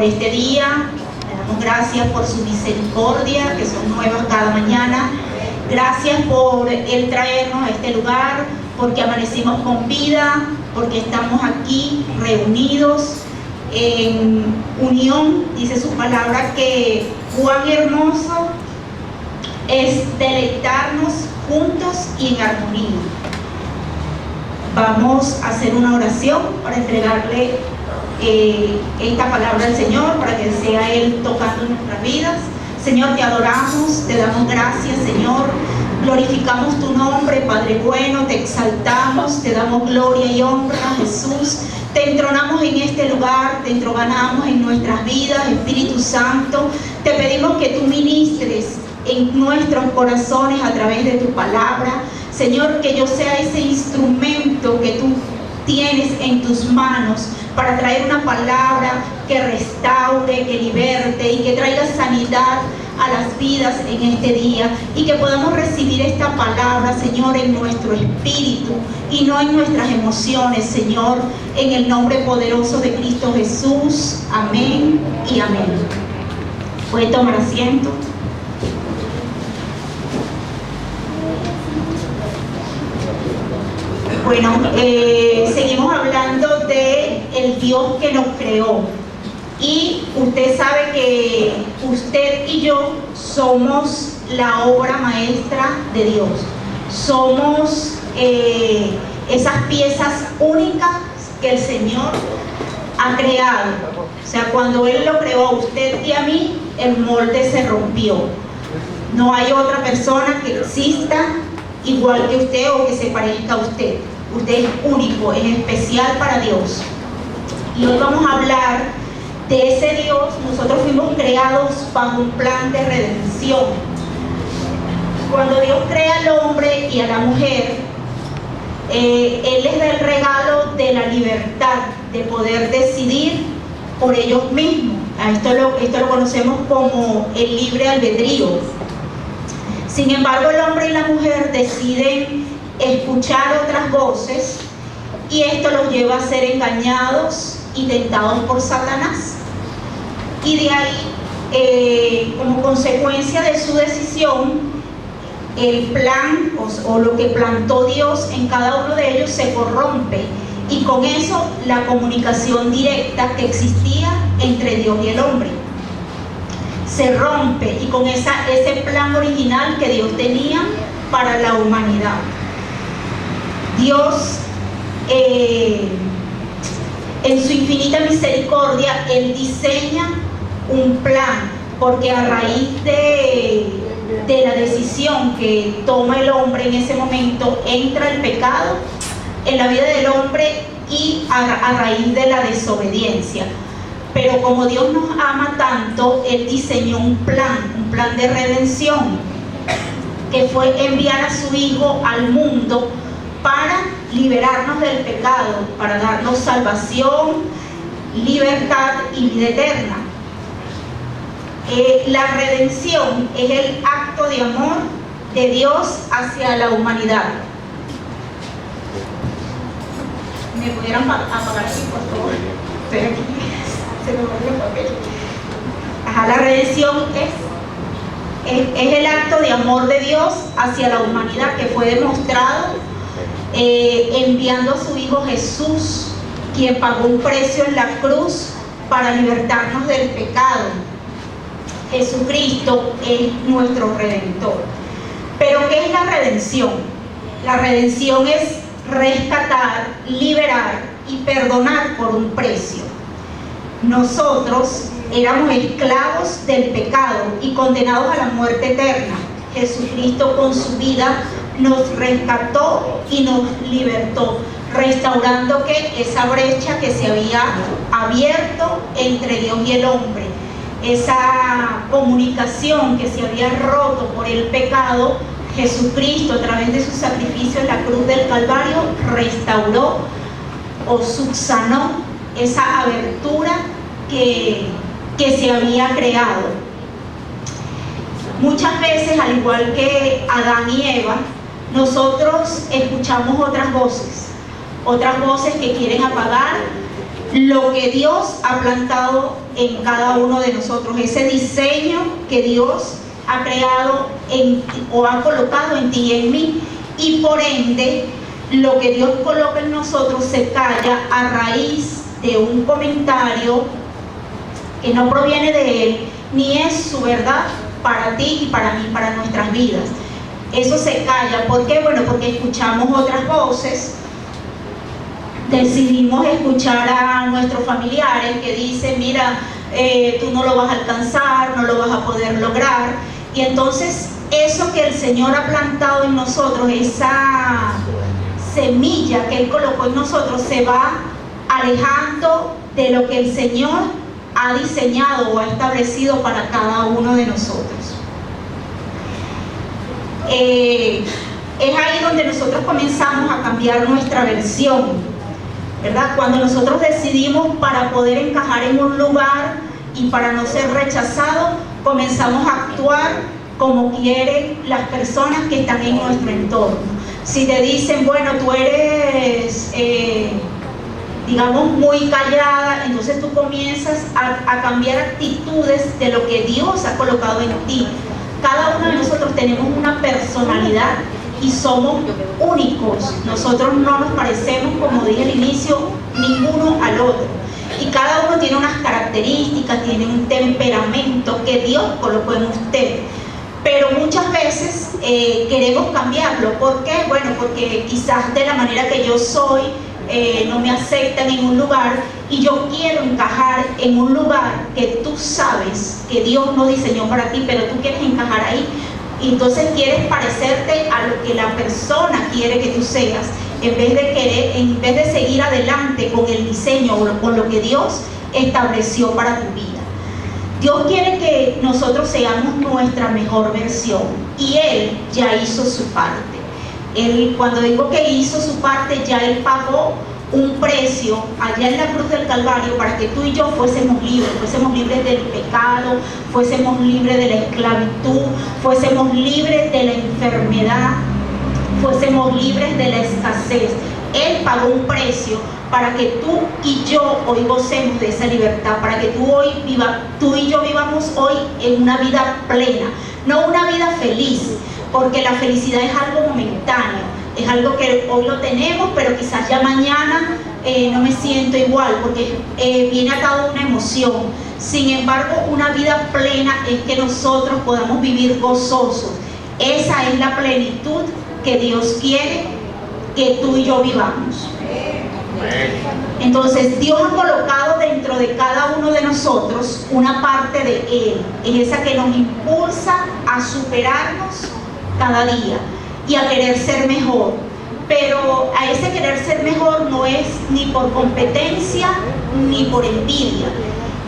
este día. Le damos gracias por su misericordia, que son nuevas cada mañana. Gracias por el traernos a este lugar, porque amanecimos con vida, porque estamos aquí reunidos en unión. Dice su palabra que cuán hermoso es deleitarnos juntos y en armonía. Vamos a hacer una oración para entregarle esta palabra al Señor, para que sea Él tocando nuestras vidas. Señor, te adoramos, te damos gracias, Señor. Glorificamos tu nombre, Padre bueno, te exaltamos, te damos gloria y honra, Jesús. Te entronamos en este lugar, te entronamos en nuestras vidas, Espíritu Santo. Te pedimos que tú ministres en nuestros corazones a través de tu palabra. Señor, que yo sea ese instrumento que tú tienes en tus manos para traer una palabra que restaure, que liberte y que traiga sanidad a las vidas en este día, y que podamos recibir esta palabra, Señor, en nuestro espíritu y no en nuestras emociones, Señor, en el nombre poderoso de Cristo Jesús. Amén y amén. Puede tomar asiento. Bueno, seguimos hablando de el Dios que nos creó. Y usted sabe que usted y yo somos la obra maestra de Dios. Somos esas piezas únicas que el Señor ha creado. O sea, cuando Él lo creó a usted y a mí, el molde se rompió. No hay otra persona que exista igual que usted o que se parezca a usted. Usted es único, es especial para Dios. Y hoy vamos a hablar de ese Dios. Nosotros fuimos creados bajo un plan de redención. Cuando Dios crea al hombre y a la mujer, Él les da el regalo de la libertad, de poder decidir por ellos mismos. Esto lo conocemos como el libre albedrío. Sin embargo, el hombre y la mujer deciden escuchar otras voces, y esto los lleva a ser engañaos y tentados por Satanás. Y de ahí, como consecuencia de su decisión, el plan o lo que plantó Dios en cada uno de ellos se corrompe, y con eso la comunicación directa que existía entre Dios y el hombre se rompe, y con ese plan original que Dios tenía para la humanidad. Dios, en su infinita misericordia, Él diseña un plan, porque a raíz de la decisión que toma el hombre en ese momento, entra el pecado en la vida del hombre, y a raíz de la desobediencia. Pero como Dios nos ama tanto, Él diseñó un plan de redención, que fue enviar a su Hijo al mundo para liberarnos del pecado, para darnos salvación, libertad y vida eterna. La redención es el acto de amor de Dios hacia la humanidad. ¿Me pudieran apagar aquí, por favor? Estoy aquí, se me volvió el papel. La redención es el acto de amor de Dios hacia la humanidad, que fue demostrado enviando a su Hijo Jesús, quien pagó un precio en la cruz para libertarnos del pecado. Jesucristo es nuestro Redentor. Pero ¿qué es la redención? La redención es rescatar, liberar y perdonar por un precio. Nosotros éramos esclavos del pecado y condenados a la muerte eterna. Jesucristo, con su vida, nos rescató y nos libertó, restaurando esa brecha que se había abierto entre Dios y el hombre, esa comunicación que se había roto por el pecado. Jesucristo, a través de su sacrificio en la cruz del Calvario, restauró o subsanó esa abertura que se había creado. Muchas veces, al igual que Adán y Eva, nosotros escuchamos otras voces que quieren apagar lo que Dios ha plantado en cada uno de nosotros, ese diseño que Dios ha creado o ha colocado en ti y en mí, y por ende lo que Dios coloca en nosotros se calla a raíz de un comentario que no proviene de Él, ni es su verdad para ti y para mí, para nuestras vidas. Eso se calla. ¿Por qué? Bueno, porque escuchamos otras voces, decidimos escuchar a nuestros familiares que dicen, mira, tú no lo vas a alcanzar, no lo vas a poder lograr, y entonces eso que el Señor ha plantado en nosotros, esa semilla que Él colocó en nosotros, se va alejando de lo que el Señor ha diseñado o ha establecido para cada uno de nosotros. Es ahí donde nosotros comenzamos a cambiar nuestra versión, ¿verdad? Cuando nosotros decidimos, para poder encajar en un lugar y para no ser rechazados, comenzamos a actuar como quieren las personas que están en nuestro entorno. Si te dicen, bueno, tú eres, digamos, muy callada, entonces tú comienzas a cambiar actitudes de lo que Dios ha colocado en ti. Cada uno de nosotros tenemos una personalidad y somos únicos. Nosotros no nos parecemos, como dije al inicio, ninguno al otro. Y cada uno tiene unas características, tiene un temperamento que Dios colocó en usted. Pero muchas veces queremos cambiarlo. ¿Por qué? Bueno, porque quizás de la manera que yo soy, no me aceptan en un lugar, y yo quiero encajar en un lugar que tú sabes que Dios no diseñó para ti, pero tú quieres encajar ahí, y entonces quieres parecerte a lo que la persona quiere que tú seas, en vez de seguir adelante con el diseño o con lo que Dios estableció para tu vida. Dios quiere que nosotros seamos nuestra mejor versión, y Él ya hizo su parte. Él, cuando digo que hizo su parte, ya Él pagó un precio allá en la cruz del Calvario para que tú y yo fuésemos libres del pecado, fuésemos libres de la esclavitud, fuésemos libres de la enfermedad, fuésemos libres de la escasez. Él pagó un precio para que tú y yo hoy gocemos de esa libertad, para que tú y yo vivamos hoy en una vida plena, no una vida feliz, porque la felicidad es algo momentáneo, es algo que hoy lo tenemos, pero quizás ya mañana no me siento igual, porque viene atado a una emoción. Sin embargo, una vida plena es que nosotros podamos vivir gozosos. Esa es la plenitud que Dios quiere que tú y yo vivamos. Entonces Dios ha colocado dentro de cada uno de nosotros una parte de Él, es esa que nos impulsa a superarnos cada día y a querer ser mejor. Pero a ese querer ser mejor no es ni por competencia ni por envidia,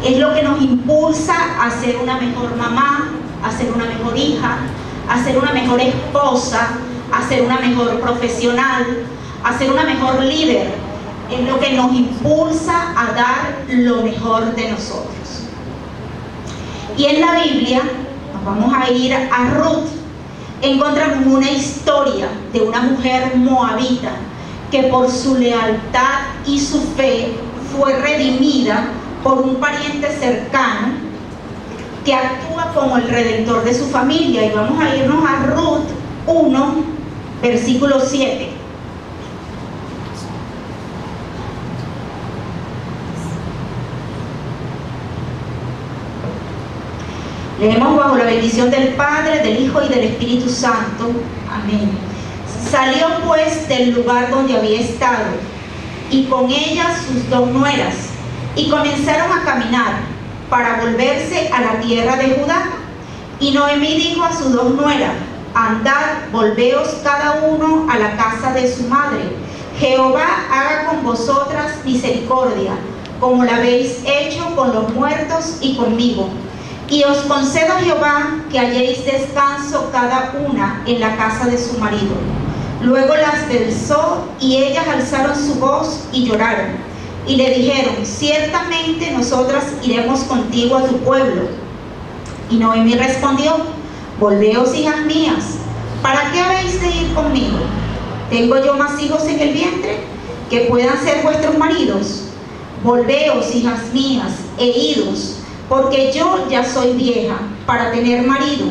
es lo que nos impulsa a ser una mejor mamá, a ser una mejor hija, a ser una mejor esposa, a ser una mejor profesional, a ser una mejor líder. Es lo que nos impulsa a dar lo mejor de nosotros. Y en la Biblia, nos vamos a ir a Ruth, encontramos una historia de una mujer moabita que por su lealtad y su fe fue redimida por un pariente cercano que actúa como el redentor de su familia. Y vamos a irnos a Ruth 1, versículo 7. Leemos: bajo la bendición del Padre, del Hijo y del Espíritu Santo. Amén. Salió pues del lugar donde había estado, y con ella sus 2 nueras, y comenzaron a caminar para volverse a la tierra de Judá. Y Noemí dijo a sus 2 nueras: andad, volveos cada uno a la casa de su madre. Jehová haga con vosotras misericordia, como la habéis hecho con los muertos y conmigo. Y os concedo Jehová que halléis descanso cada una en la casa de su marido. Luego las besó, y ellas alzaron su voz y lloraron. Y le dijeron: ciertamente nosotras iremos contigo a tu pueblo. Y Noemí respondió: volveos, hijas mías, ¿para qué habéis de ir conmigo? ¿Tengo yo más hijos en el vientre que puedan ser vuestros maridos? volveos, hijas mías, e idos, porque yo ya soy vieja para tener marido,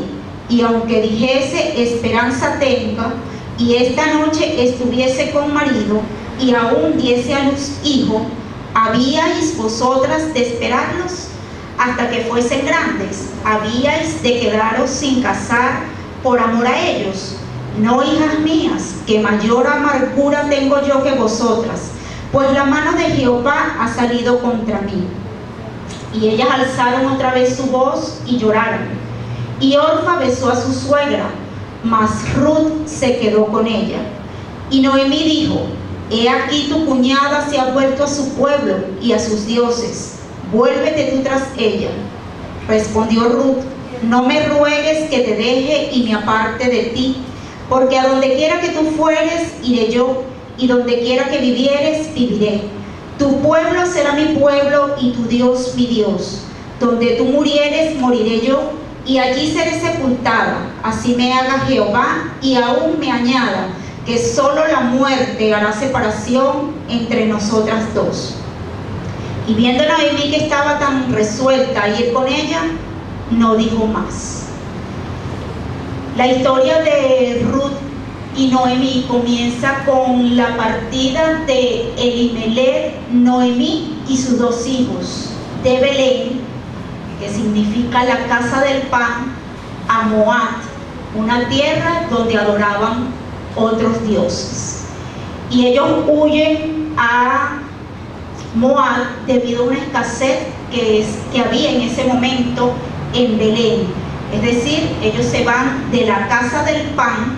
y aunque dijese esperanza tenga, y esta noche estuviese con marido, y aún diese a luz hijo, ¿habíais vosotras de esperarlos hasta que fuesen grandes? ¿Habíais de quedaros sin casar por amor a ellos? No, hijas mías, que mayor amargura tengo yo que vosotras, pues la mano de Jehová ha salido contra mí. Y ellas alzaron otra vez su voz y lloraron. Y Orfa besó a su suegra, mas Ruth se quedó con ella. Y Noemí dijo: he aquí tu cuñada se ha vuelto a su pueblo y a sus dioses, vuélvete tú tras ella. Respondió Ruth: no me ruegues que te deje y me aparte de ti, porque a donde quiera que tú fueres, iré yo, y donde quiera que vivieres, viviré. Tu pueblo será mi pueblo y tu Dios mi Dios. Donde tú murieres, moriré yo, y allí seré sepultada. Así me haga Jehová, y aún me añada, que solo la muerte hará separación entre nosotras dos. Y viendo a Noemí que estaba tan resuelta a ir con ella, no dijo más. La historia de Ruth y Noemí comienza con la partida de Elimelech, Noemí y sus dos hijos de Belén, que significa la casa del pan, a Moab, una tierra donde adoraban otros dioses. Y ellos huyen a Moab debido a una escasez que había en ese momento en Belén. Es decir, ellos se van de la casa del pan,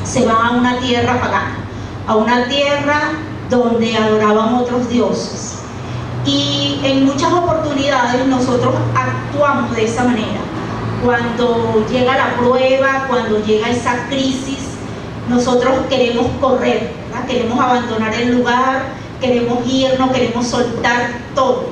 se van a una tierra pagana, a una tierra donde adoraban otros dioses. Y en muchas oportunidades nosotros actuamos de esa manera. Cuando llega la prueba, cuando llega esa crisis, nosotros queremos correr, ¿verdad? Queremos abandonar el lugar, queremos irnos, queremos soltar todo.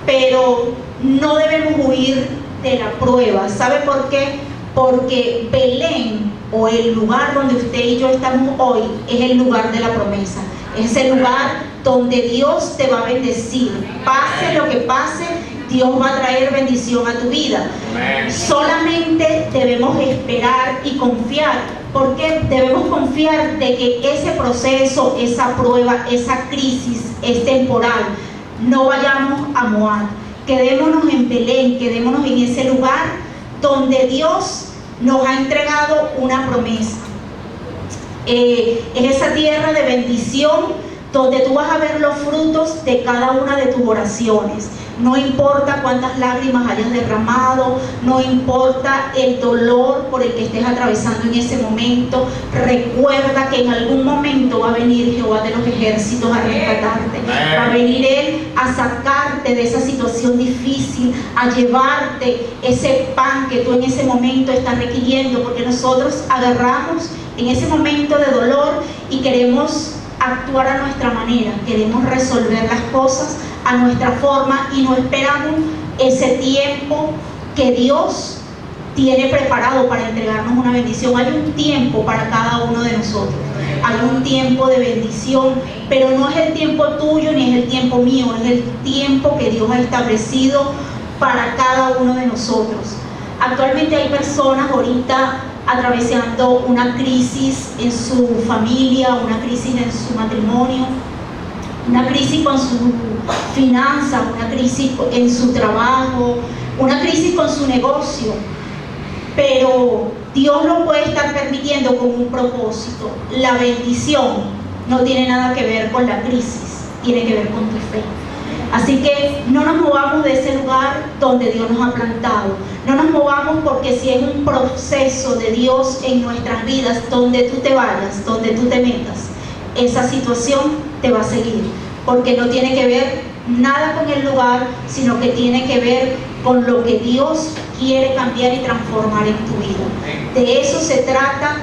Pero no debemos huir de la prueba. ¿Sabe por qué? Porque Belén, o el lugar donde usted y yo estamos hoy, es el lugar de la promesa. Es el lugar donde Dios te va a bendecir. Pase lo que pase, Dios va a traer bendición a tu vida. Solamente debemos esperar y confiar, porque debemos confiar de que ese proceso, esa prueba, esa crisis es temporal. No vayamos a Moab, quedémonos en Belén, quedémonos en ese lugar donde Dios nos ha entregado una promesa. Es esa tierra de bendición donde tú vas a ver los frutos de cada una de tus oraciones. No importa cuántas lágrimas hayas derramado, no importa el dolor por el que estés atravesando en ese momento, recuerda que en algún momento va a venir Jehová de los ejércitos a rescatarte. Va a venir Él a sacarte de esa situación difícil, a llevarte ese pan que tú en ese momento estás requiriendo, porque nosotros agarramos en ese momento de dolor y queremos actuar a nuestra manera, queremos resolver las cosas a nuestra forma y no esperamos ese tiempo que Dios tiene preparado para entregarnos una bendición. Hay un tiempo para cada uno de nosotros, hay un tiempo de bendición, pero no es el tiempo tuyo ni es el tiempo mío, es el tiempo que Dios ha establecido para cada uno de nosotros. Actualmente hay personas ahorita atravesando una crisis en su familia, una crisis en su matrimonio, una crisis con su finanza, una crisis en su trabajo, una crisis con su negocio. Pero Dios lo puede estar permitiendo con un propósito. La bendición no tiene nada que ver con la crisis, tiene que ver con tu fe. Así que no nos movamos de ese lugar donde Dios nos ha plantado. No nos movamos, porque si es un proceso de Dios en nuestras vidas, donde tú te vayas, donde tú te metas, esa situación te va a seguir. Porque no tiene que ver nada con el lugar, sino que tiene que ver con lo que Dios quiere cambiar y transformar en tu vida. De eso se trata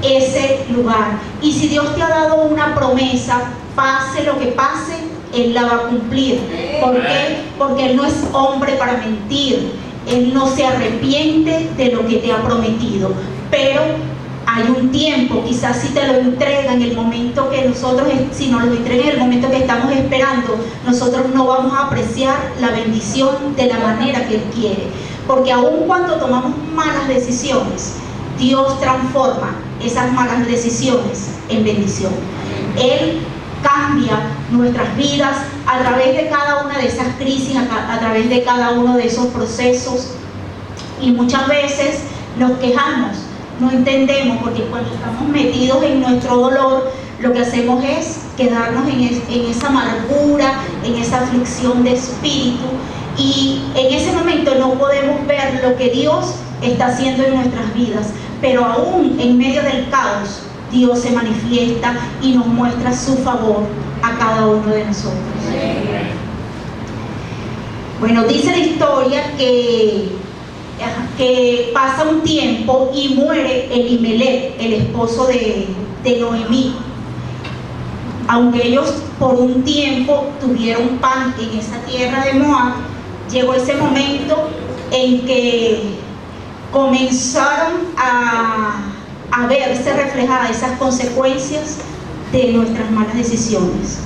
ese lugar. Y si Dios te ha dado una promesa, pase lo que pase, Él la va a cumplir. ¿Por qué? Porque Él no es hombre para mentir. Él no se arrepiente de lo que te ha prometido. Pero hay un tiempo, quizás si te lo entrega en el momento que nosotros, si nos lo entrega en el momento que estamos esperando, nosotros no vamos a apreciar la bendición de la manera que Él quiere. Porque aun cuando tomamos malas decisiones, Dios transforma esas malas decisiones en bendición. Él cambia nuestras vidas a través de cada una de esas crisis, a través de cada uno de esos procesos. Y muchas veces nos quejamos, no entendemos, porque cuando estamos metidos en nuestro dolor, lo que hacemos es quedarnos en esa amargura, en esa aflicción de espíritu, y en ese momento no podemos ver lo que Dios está haciendo en nuestras vidas. Pero aún en medio del caos, Dios se manifiesta y nos muestra su favor a cada uno de nosotros. Bueno, dice la historia que pasa un tiempo y muere Elimelech, el esposo de Noemí. Aunque ellos por un tiempo tuvieron pan en esa tierra de Moab, llegó ese momento en que comenzaron a verse reflejadas esas consecuencias de nuestras malas decisiones.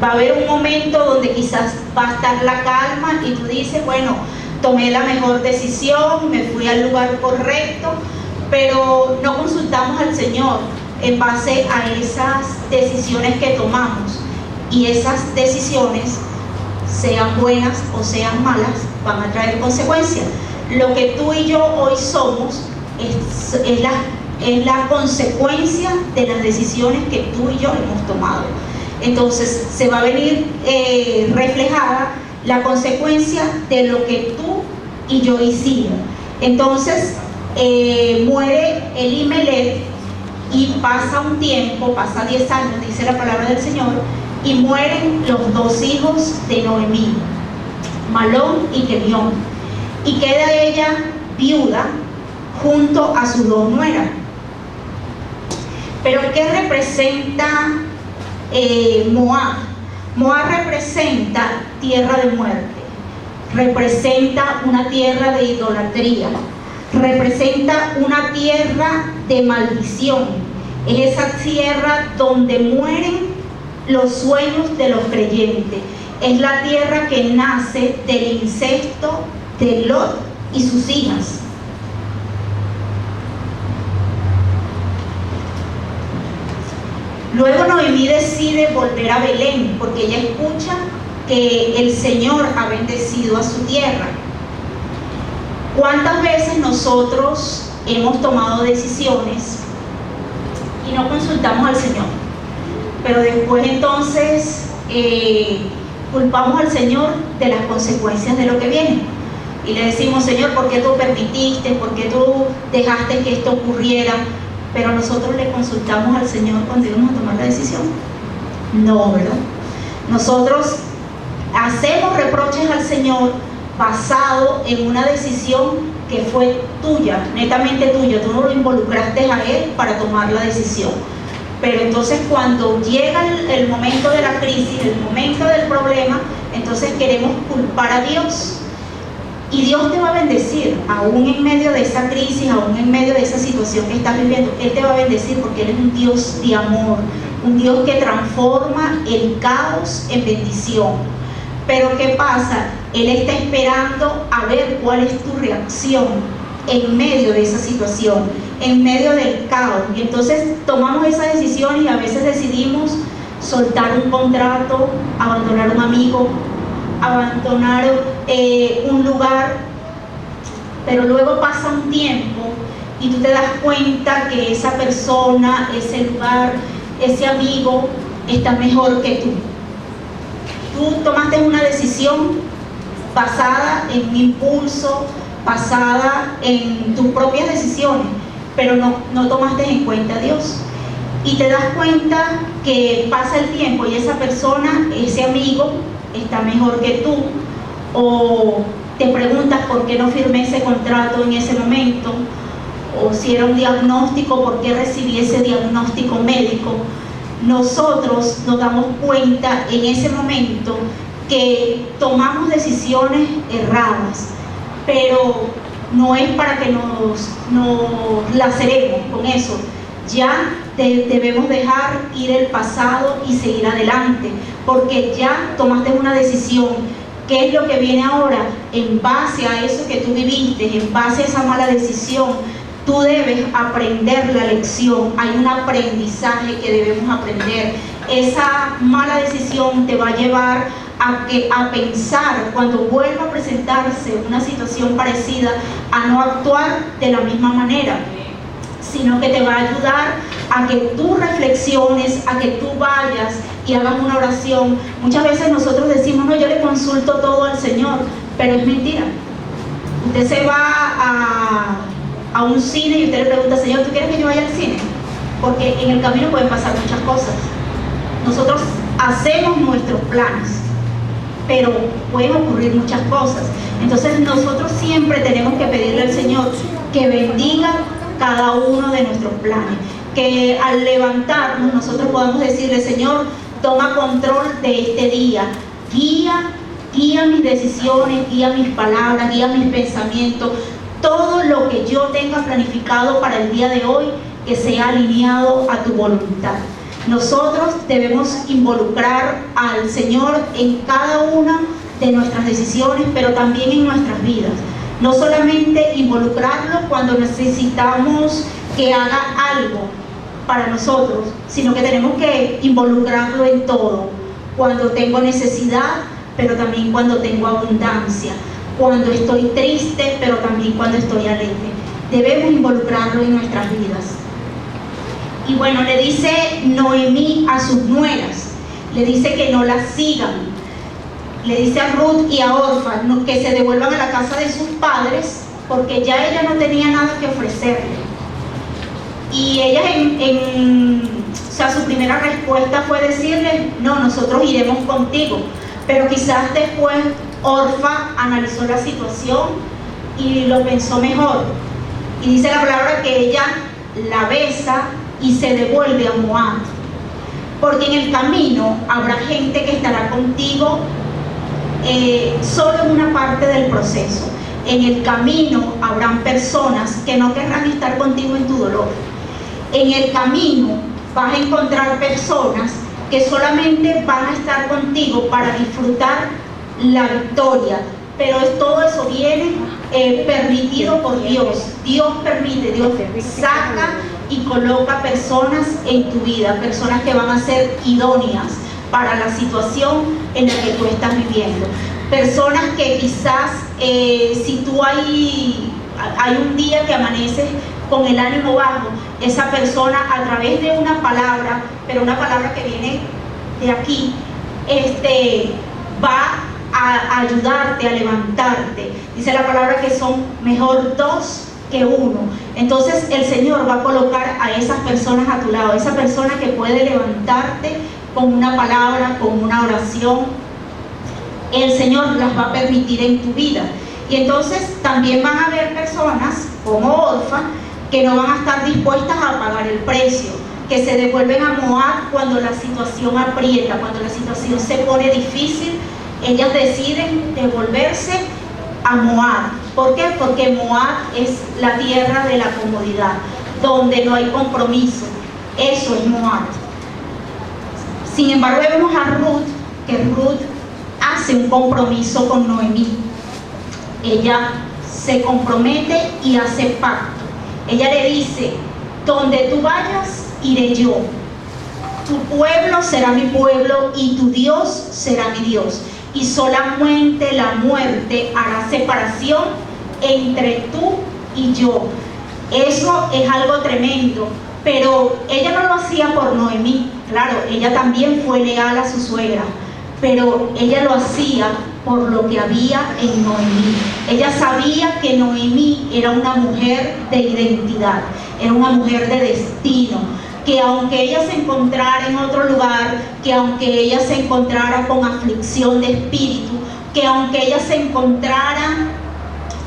Va a haber un momento donde quizás va a estar la calma y tú dices, bueno, tomé la mejor decisión, me fui al lugar correcto, pero no consultamos al Señor en base a esas decisiones que tomamos, y esas decisiones, sean buenas o sean malas, van a traer consecuencias. Lo que tú y yo hoy somos es la consecuencia de las decisiones que tú y yo hemos tomado. Entonces se va a venir reflejada la consecuencia de lo que tú y yo hicimos. Entonces muere Elimelech y pasa un tiempo, pasa 10 años, dice la palabra del Señor, y mueren los dos hijos de Noemí, Malón y Kelión, y queda ella viuda junto a sus dos nueras. Pero ¿qué representa Moab? Moab representa tierra de muerte, representa una tierra de idolatría, representa una tierra de maldición. Es esa tierra donde mueren los sueños de los creyentes. Es la tierra que nace del incesto de Lot y sus hijas. Luego Noemí decide volver a Belén porque ella escucha que el Señor ha bendecido a su tierra. ¿Cuántas veces nosotros hemos tomado decisiones y no consultamos al Señor? Pero después entonces culpamos al Señor de las consecuencias de lo que viene. Y le decimos, Señor, ¿por qué tú permitiste? ¿Por qué tú dejaste que esto ocurriera? Pero nosotros le consultamos al Señor cuando íbamos a tomar la decisión. No, ¿verdad? Nosotros hacemos reproches al Señor basado en una decisión que fue tuya, netamente tuya. Tú no lo involucraste a Él para tomar la decisión. Pero entonces cuando llega el momento de la crisis, el momento del problema, entonces queremos culpar a Dios. Y Dios te va a bendecir, aún en medio de esa crisis, aún en medio de esa situación que estás viviendo. Él te va a bendecir porque Él es un Dios de amor, un Dios que transforma el caos en bendición. Pero ¿qué pasa? Él está esperando a ver cuál es tu reacción en medio de esa situación, en medio del caos. Y entonces tomamos esa decisión y a veces decidimos soltar un contrato, abandonar un amigo, abandonar un lugar, pero luego pasa un tiempo y tú te das cuenta que esa persona, ese lugar, ese amigo está mejor que tú. Tú tomaste una decisión basada en un impulso, basada en tus propias decisiones, pero no tomaste en cuenta a Dios. Y te das cuenta que pasa el tiempo y esa persona, ese amigo, está mejor que tú, o te preguntas por qué no firmé ese contrato en ese momento, o si era un diagnóstico, por qué recibí ese diagnóstico médico. Nosotros nos damos cuenta en ese momento que tomamos decisiones erradas, pero no es para que nos laceremos con eso, Ya debemos dejar ir el pasado y seguir adelante, porque ya tomaste una decisión. ¿Qué es lo que viene ahora? En base a eso que tú viviste, en base a esa mala decisión, tú debes aprender la lección. Hay un aprendizaje que debemos aprender. Esa mala decisión te va a llevar a pensar, cuando vuelva a presentarse una situación parecida, a no actuar de la misma manera, sino que te va a ayudar a que tú reflexiones, a que tú vayas y hagas una oración. Muchas veces nosotros decimos, no, yo le consulto todo al Señor, pero es mentira. Usted se va a un cine y usted le pregunta, Señor, ¿tú quieres que yo vaya al cine? Porque en el camino pueden pasar muchas cosas. Nosotros hacemos nuestros planes, pero pueden ocurrir muchas cosas. Entonces nosotros siempre tenemos que pedirle al Señor que bendiga cada uno de nuestros planes, que al levantarnos nosotros podamos decirle, Señor, toma control de este día, guía mis decisiones, guía mis palabras, guía mis pensamientos, todo lo que yo tenga planificado para el día de hoy, que sea alineado a tu voluntad. Nosotros debemos involucrar al Señor en cada una de nuestras decisiones, pero también en nuestras vidas. No solamente involucrarlo cuando necesitamos que haga algo para nosotros, sino que tenemos que involucrarlo en todo. Cuando tengo necesidad, pero también cuando tengo abundancia. Cuando estoy triste, pero también cuando estoy alegre. Debemos involucrarlo en nuestras vidas. Y bueno, le dice Noemí a sus nueras, le dice que no las sigan. Le dice a Ruth y a Orfa que se devuelvan a la casa de sus padres, porque ya ella no tenía nada que ofrecerle. Y ella su primera respuesta fue decirle, no, nosotros iremos contigo. Pero quizás después Orfa analizó la situación y lo pensó mejor. Y dice la palabra que ella la besa y se devuelve a Moab. Porque en el camino habrá gente que estará contigo solo en una parte del proceso. En el camino habrán personas que no querrán estar contigo en tu dolor. En el camino vas a encontrar personas que solamente van a estar contigo para disfrutar la victoria, pero todo eso viene permitido por Dios. Dios permite, Dios saca y coloca personas en tu vida, personas que van a ser idóneas para la situación en la que tú estás viviendo. Personas que quizás, si tú hay un día que amaneces con el ánimo bajo, esa persona a través de una palabra, pero una palabra que viene de aquí, va a ayudarte, a levantarte. Dice la palabra que son mejor dos que uno. Entonces el Señor va a colocar a esas personas a tu lado, esa persona que puede levantarte con una palabra, con una oración. El Señor las va a permitir en tu vida. Y entonces también van a haber personas como Orfa que no van a estar dispuestas a pagar el precio, que se devuelven a Moab cuando la situación aprieta, cuando la situación se pone difícil. Ellas deciden devolverse a Moab. ¿Por qué? Porque Moab es la tierra de la comodidad, donde no hay compromiso. Eso es Moab. Sin embargo, vemos a Ruth, que Ruth hace un compromiso con Noemí. Ella se compromete y hace pacto. Ella le dice, donde tú vayas, iré yo. Tu pueblo será mi pueblo y tu Dios será mi Dios. Y solamente la muerte hará separación entre tú y yo. Eso es algo tremendo. Pero ella no lo hacía por Noemí. Claro, ella también fue leal a su suegra, pero ella lo hacía por lo que había en Noemí. Ella sabía que Noemí era una mujer de identidad, era una mujer de destino, que aunque ella se encontrara en otro lugar, que aunque ella se encontrara con aflicción de espíritu, que aunque ella se encontrara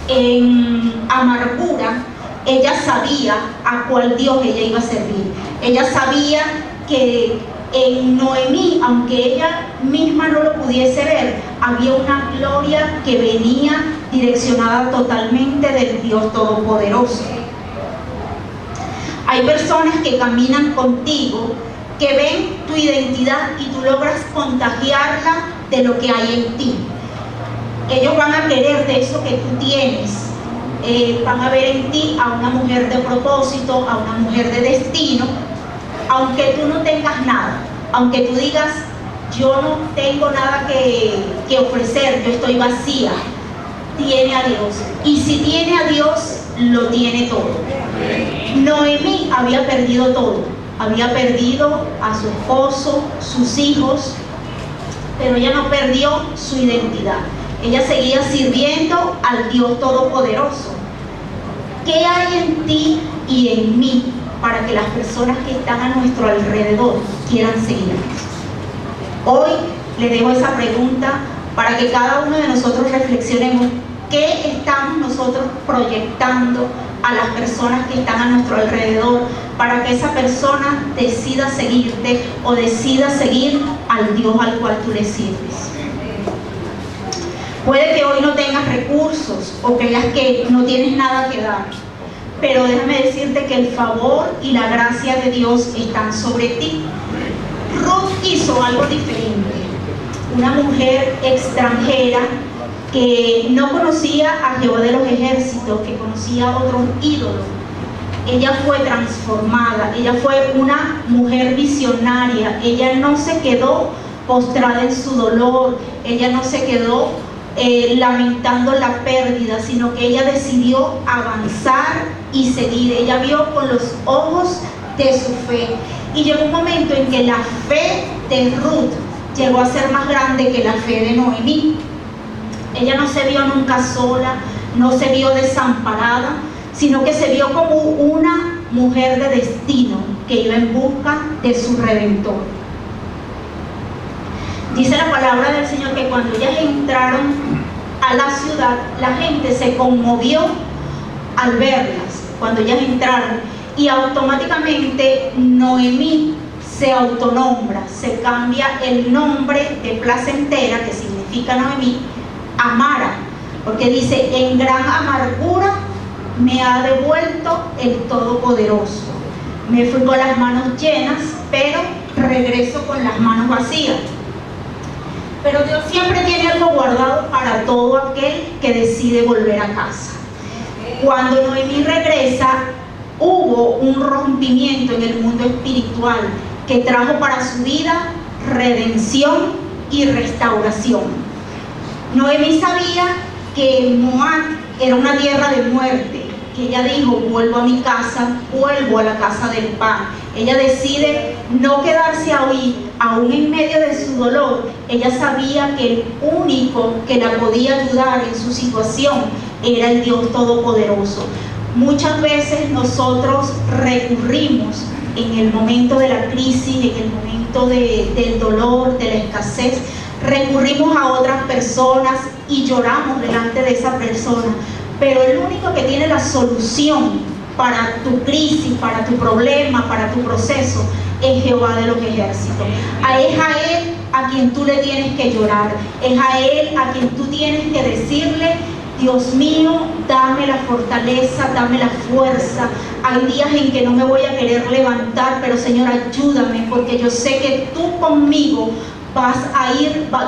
en amargura, ella sabía a cuál Dios ella iba a servir. Ella sabía que en Noemí, aunque ella misma no lo pudiese ver, había una gloria que venía direccionada totalmente del Dios Todopoderoso. Hay personas que caminan contigo, que ven tu identidad y tú logras contagiarla de lo que hay en ti. Ellos van a querer de eso que tú tienes. Van a ver en ti a una mujer de propósito, a una mujer de destino, aunque tú no tengas nada, aunque tú digas, yo no tengo nada que ofrecer, yo estoy vacía. Tiene a Dios, y si tiene a Dios, lo tiene todo. Noemí había perdido todo, había perdido a su esposo, sus hijos, pero ella no perdió su identidad. Ella seguía sirviendo al Dios Todopoderoso. ¿Qué hay en ti y en mí para que las personas que están a nuestro alrededor quieran seguirnos? Hoy le dejo esa pregunta para que cada uno de nosotros reflexionemos qué estamos nosotros proyectando a las personas que están a nuestro alrededor para que esa persona decida seguirte o decida seguir al Dios al cual tú le sirves. Puede que hoy no tengas recursos o creas que no tienes nada que dar, pero déjame decirte que el favor y la gracia de Dios están sobre ti. Ruth hizo algo diferente. Una mujer extranjera que no conocía a Jehová de los ejércitos, que conocía a otros ídolos. Ella fue transformada, ella fue una mujer visionaria. Ella no se quedó postrada en su dolor, ella no se quedó lamentando la pérdida, sino que ella decidió avanzar y seguir. Ella vio con los ojos de su fe, y llegó un momento en que la fe de Ruth llegó a ser más grande que la fe de Noemí. Ella no se vio nunca sola, no se vio desamparada, sino que se vio como una mujer de destino que iba en busca de su Redentor. Dice la palabra del Señor que cuando ellas entraron a la ciudad, la gente se conmovió al verlas, cuando ellas entraron, y automáticamente Noemí se autonombra, se cambia el nombre de placentera, que significa Noemí, a Mara, porque dice, en gran amargura me ha devuelto el Todopoderoso. Me fui con las manos llenas, pero regreso con las manos vacías. Pero Dios siempre tiene algo guardado para todo aquel que decide volver a casa. Cuando Noemí regresa, hubo un rompimiento en el mundo espiritual que trajo para su vida redención y restauración. Noemí sabía que Moab era una tierra de muerte, que ella dijo, vuelvo a mi casa, vuelvo a la casa del pan. Ella decide no quedarse ahí, aún en medio de su dolor. Ella sabía que el único que la podía ayudar en su situación era el Dios Todopoderoso. Muchas veces nosotros recurrimos en el momento de la crisis, en el momento del dolor, de la escasez, recurrimos a otras personas y lloramos delante de esa persona, pero el único que tiene la solución para tu crisis, para tu problema, para tu proceso, es Jehová de los ejércitos. Es a Él a quien tú le tienes que llorar, es a Él a quien tú tienes que decirle, Dios mío, dame la fortaleza, dame la fuerza. Hay días en que no me voy a querer levantar, pero Señor, ayúdame, porque yo sé que tú conmigo tú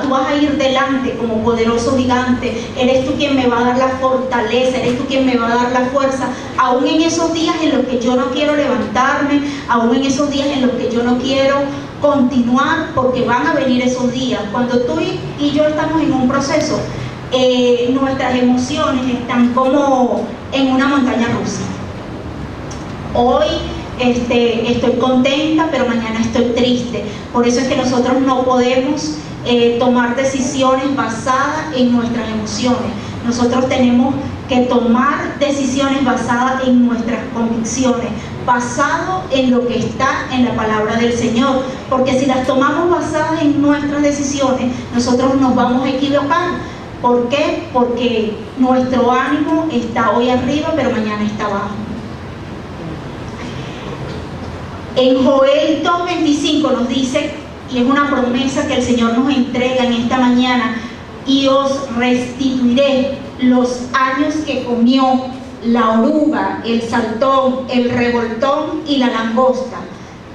vas a ir delante como poderoso gigante. Eres tú quien me va a dar la fortaleza, eres tú quien me va a dar la fuerza, aún en esos días en los que yo no quiero levantarme, aún en esos días en los que yo no quiero continuar, porque van a venir esos días. Cuando tú y yo estamos en un proceso, nuestras emociones están como en una montaña rusa. Hoy estoy contenta, pero mañana estoy triste. Por eso es que nosotros no podemos tomar decisiones basadas en nuestras emociones. Nosotros tenemos que tomar decisiones basadas en nuestras convicciones, basado en lo que está en la palabra del Señor, porque si las tomamos basadas en nuestras decisiones, nosotros nos vamos a equivocar. ¿Por qué? Porque nuestro ánimo está hoy arriba, pero mañana está abajo. En Joel 2:25 nos dice, y es una promesa que el Señor nos entrega en esta mañana, y os restituiré los años que comió la oruga, el saltón, el revoltón y la langosta.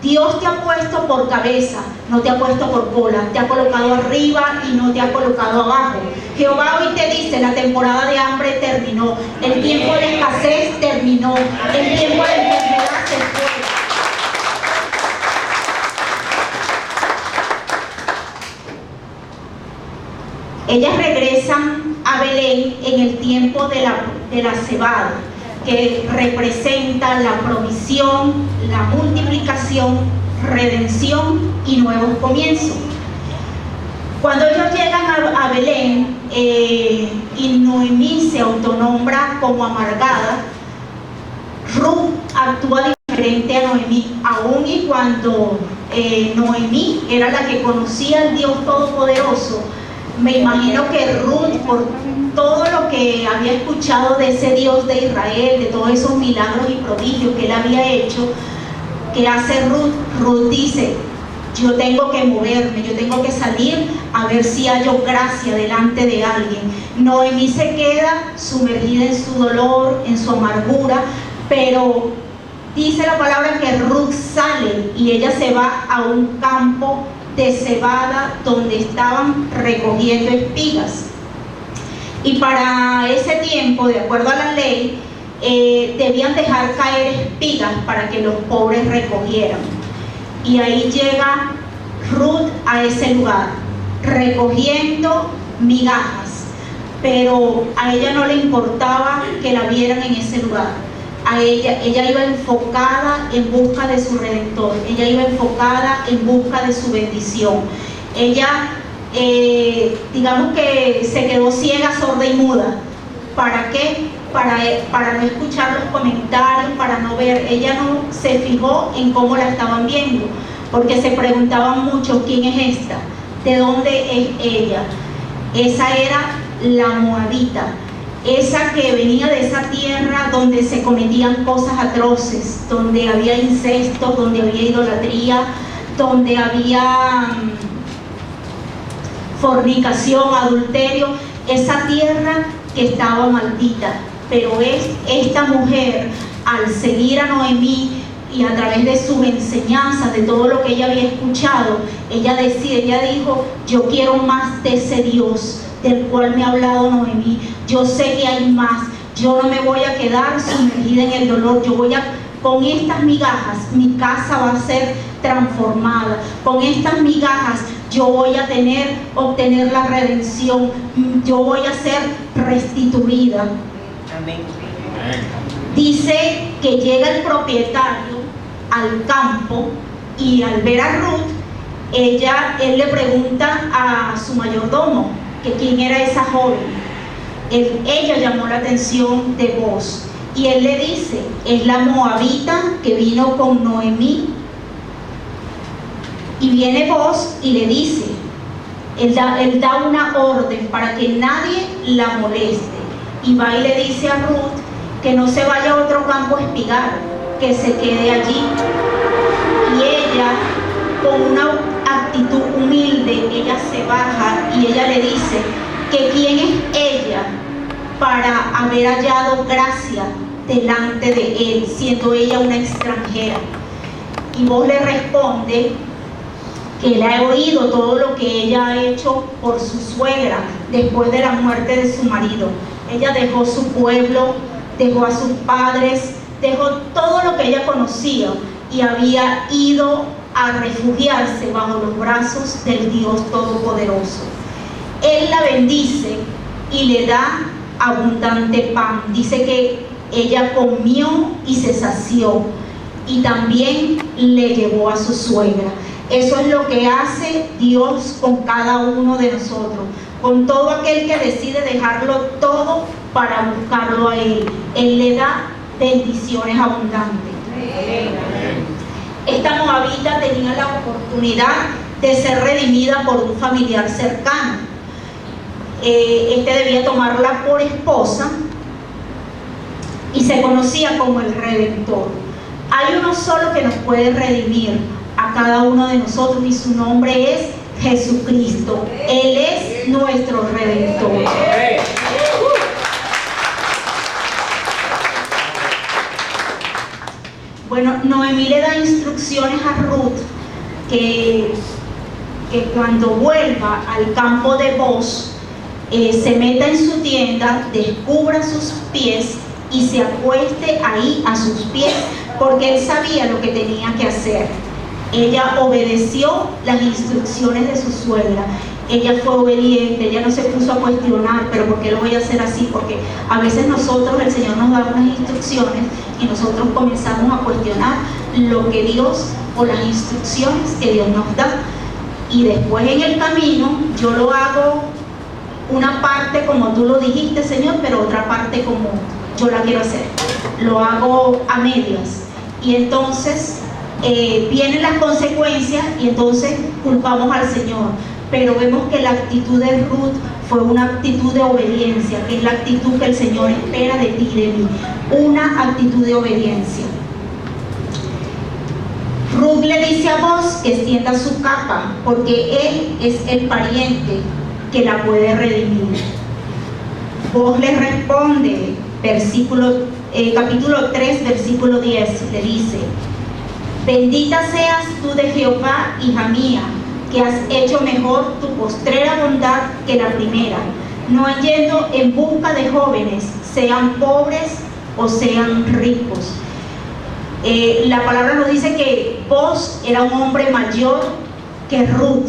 Dios te ha puesto por cabeza, no te ha puesto por cola, te ha colocado arriba y no te ha colocado abajo. Jehová hoy te dice, la temporada de hambre terminó, el tiempo de escasez terminó, el tiempo de enfermedad se fue. Ellas regresan a Belén en el tiempo de la cebada, que representa la provisión, la multiplicación, redención y nuevos comienzos. Cuando ellos llegan a Belén y Noemí se autonombra como amargada, Ruth actúa diferente a Noemí, aun y cuando Noemí era la que conocía al Dios Todopoderoso. Me imagino que Ruth, por todo lo que había escuchado de ese Dios de Israel, de todos esos milagros y prodigios que él había hecho, ¿qué hace Ruth? Ruth dice, yo tengo que moverme, yo tengo que salir a ver si hallo gracia delante de alguien. Noemí se queda sumergida en su dolor, en su amargura, pero dice la palabra que Ruth sale y ella se va a un campo de cebada donde estaban recogiendo espigas. Y para ese tiempo, de acuerdo a la ley, debían dejar caer espigas para que los pobres recogieran. Y ahí llega Ruth a ese lugar, recogiendo migajas, pero a ella no le importaba que la vieran en ese lugar. A ella iba enfocada en busca de su Redentor, ella iba enfocada en busca de su bendición. Ella, digamos que se quedó ciega, sorda y muda. ¿Para qué? Para no escuchar los comentarios, para no ver. Ella no se fijó en cómo la estaban viendo, porque se preguntaban mucho, ¿quién es esta? ¿De dónde es ella? Esa era la moabita, esa que venía de esa tierra donde se cometían cosas atroces, donde había incesto, donde había idolatría, donde había fornicación, adulterio, esa tierra que estaba maldita. Pero esta mujer, al seguir a Noemí y a través de sus enseñanzas, de todo lo que ella había escuchado, ella dijo, yo quiero más de ese Dios del cual me ha hablado Noemí. Yo sé que hay más, yo no me voy a quedar sumergida en el dolor, con estas migajas mi casa va a ser transformada, con estas migajas yo voy a obtener la redención, yo voy a ser restituida. Amén. Dice que llega el propietario al campo y al ver a Ruth, él le pregunta a su mayordomo que quién era esa joven. Ella llamó la atención de Boaz y él le dice, es la moabita que vino con Noemí. Y viene Boaz y le dice, él da una orden para que nadie la moleste, y va y le dice a Ruth que no se vaya a otro campo a espigar, que se quede allí. Y ella, con una actitud humilde, ella se baja y ella le dice que quién es ella para haber hallado gracia delante de él, siendo ella una extranjera. Y vos le responde que él ha oído todo lo que ella ha hecho por su suegra después de la muerte de su marido. Ella dejó su pueblo, dejó a sus padres, dejó todo lo que ella conocía y había ido a refugiarse bajo los brazos del Dios Todopoderoso. Él la bendice y le da abundante pan. Dice que ella comió y se sació, y también le llevó a su suegra. Eso es lo que hace Dios con cada uno de nosotros, con todo aquel que decide dejarlo todo para buscarlo a Él. Él le da bendiciones abundantes. Esta moabita tenía la oportunidad de ser redimida por un familiar cercano. Debía tomarla por esposa y se conocía como el Redentor. Hay uno solo que nos puede redimir a cada uno de nosotros, y su nombre es Jesucristo. Él es nuestro Redentor. Bueno, Noemí le da instrucciones a Ruth que cuando vuelva al campo de Boz, se meta en su tienda, descubra sus pies y se acueste ahí a sus pies, porque él sabía lo que tenía que hacer. Ella obedeció las instrucciones de su suegra. Ella fue obediente, ella no se puso a cuestionar, pero ¿por qué lo voy a hacer así? Porque a veces nosotros, el Señor nos da unas instrucciones y nosotros comenzamos a cuestionar lo que Dios, o las instrucciones que Dios nos da. Y después en el camino yo lo hago una parte como tú lo dijiste, Señor, pero otra parte como yo la quiero hacer. Lo hago a medias. Y entonces vienen las consecuencias y entonces culpamos al Señor. Pero vemos que la actitud de Ruth fue una actitud de obediencia, que es la actitud que el Señor espera de ti y de mí. Una actitud de obediencia. Ruth le dice a Boz que extienda su capa, porque él es el pariente que la puede redimir. Boz le responde, capítulo 3, versículo 10, le dice: bendita seas tú de Jehová, hija mía, que has hecho mejor tu postrera bondad que la primera, no yendo en busca de jóvenes, sean pobres o sean ricos. La palabra nos dice que Boz era un hombre mayor que Ruth.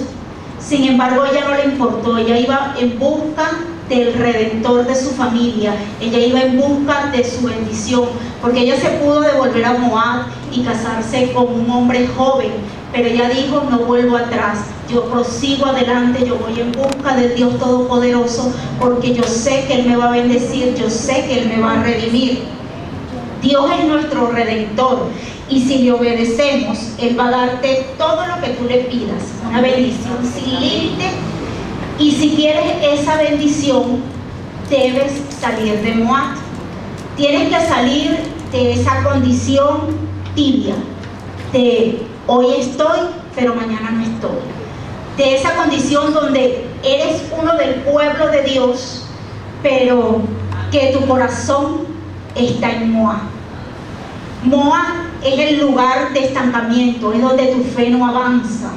Sin embargo, a ella no le importó. Ella iba en busca del redentor de su familia. Ella iba en busca de su bendición, porque ella se pudo devolver a Moab y casarse con un hombre joven, pero ella dijo: no vuelvo atrás, yo prosigo adelante, yo voy en busca del Dios Todopoderoso, porque yo sé que Él me va a bendecir, yo sé que Él me va a redimir. Dios es nuestro redentor, y si le obedecemos, Él va a darte todo lo que tú le pidas, una bendición sin límite. Y si quieres esa bendición, debes salir de Moab. Tienes que salir de esa condición tibia, de hoy estoy, pero mañana no estoy. De esa condición donde eres uno del pueblo de Dios, pero que tu corazón está en Moab. Moab es el lugar de estancamiento, es donde tu fe no avanza.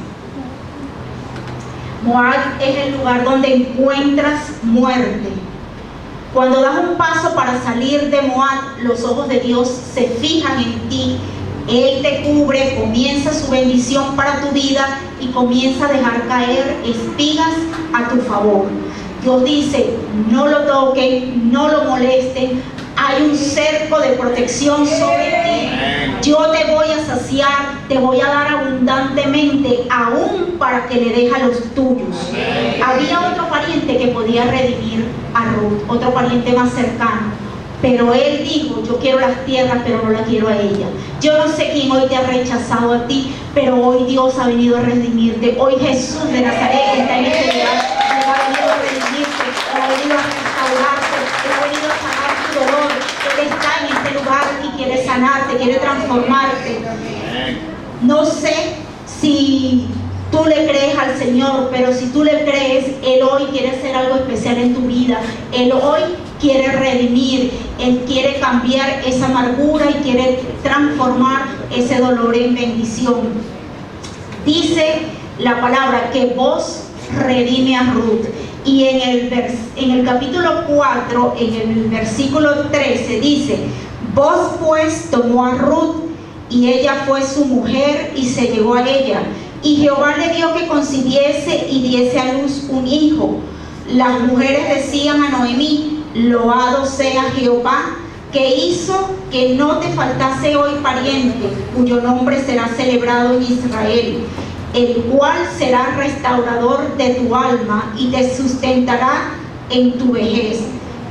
Moab es el lugar donde encuentras muerte. Cuando das un paso para salir de Moab, los ojos de Dios se fijan en ti. Él te cubre, comienza su bendición para tu vida y comienza a dejar caer espigas a tu favor. Dios dice: no lo toquen, no lo molesten. Hay un cerco de protección sobre ti. Yo te voy a saciar, te voy a dar abundantemente, aún para que le dejes a los tuyos. Había otro pariente que podía redimir a Ruth, otro pariente más cercano, pero él dijo: yo quiero las tierras, pero no las quiero a ella. Yo no sé quién hoy te ha rechazado a ti, pero hoy Dios ha venido a redimirte. Hoy Jesús de Nazaret está en este lugar. Él ha venido a redimirte, Él ha venido a restaurarte, Él ha venido a sanar tu dolor. Él está en este lugar y quiere sanarte, quiere transformarte. No sé si tú le crees al Señor, pero si tú le crees, Él hoy quiere hacer algo especial en tu vida. Él hoy quiere redimir, Él quiere cambiar esa amargura y quiere transformar ese dolor en bendición. Dice la palabra que Boz redime a Ruth. Y en el capítulo 4, en el versículo 13, dice: Boz pues tomó a Ruth, y ella fue su mujer, y se llegó a ella. Y Jehová le dio que concibiese y diese a luz un hijo. Las mujeres decían a Noemí: loado sea Jehová, que hizo que no te faltase hoy pariente, cuyo nombre será celebrado en Israel, el cual será restaurador de tu alma y te sustentará en tu vejez.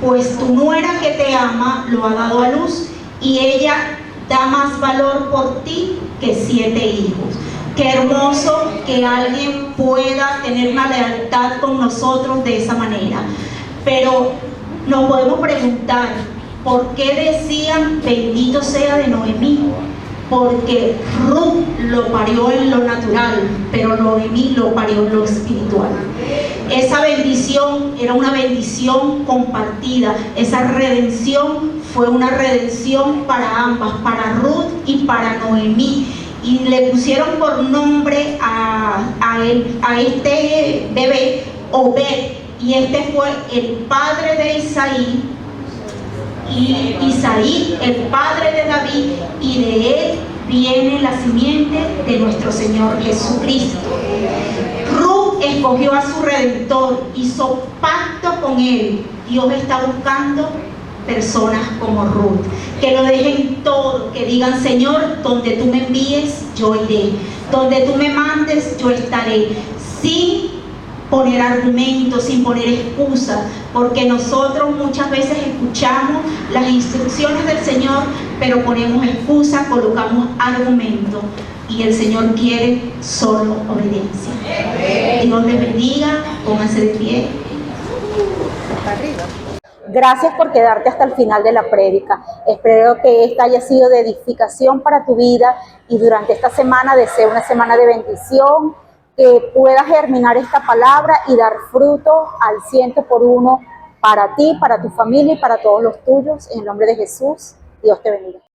Pues tu nuera que te ama lo ha dado a luz, y ella da más valor por ti que 7 hijos. Qué hermoso que alguien pueda tener una lealtad con nosotros de esa manera. Pero nos podemos preguntar: ¿por qué decían bendito sea de Noemí? Porque Ruth lo parió en lo natural, pero Noemí lo parió en lo espiritual. Esa bendición era una bendición compartida. Esa redención fue una redención para ambas, para Ruth y para Noemí. Y le pusieron por nombre a este bebé Obed, y este fue el padre de Isaí, y Isaí el padre de David, y de él viene la simiente de nuestro Señor Jesucristo. Ruth escogió a su Redentor, hizo pacto con él. Dios está buscando personas como Ruth, que lo dejen todo, que digan: Señor, donde tú me envíes, yo iré, donde tú me mandes, yo estaré, sin poner argumentos, sin poner excusas, porque nosotros muchas veces escuchamos las instrucciones del Señor, pero ponemos excusas, colocamos argumentos, y el Señor quiere solo obediencia. Dios les bendiga, pónganse de pie. Gracias por quedarte hasta el final de la prédica. Espero que esta haya sido de edificación para tu vida, y durante esta semana deseo una semana de bendición, que pueda germinar esta palabra y dar fruto al 100% para ti, para tu familia y para todos los tuyos. En el nombre de Jesús, Dios te bendiga.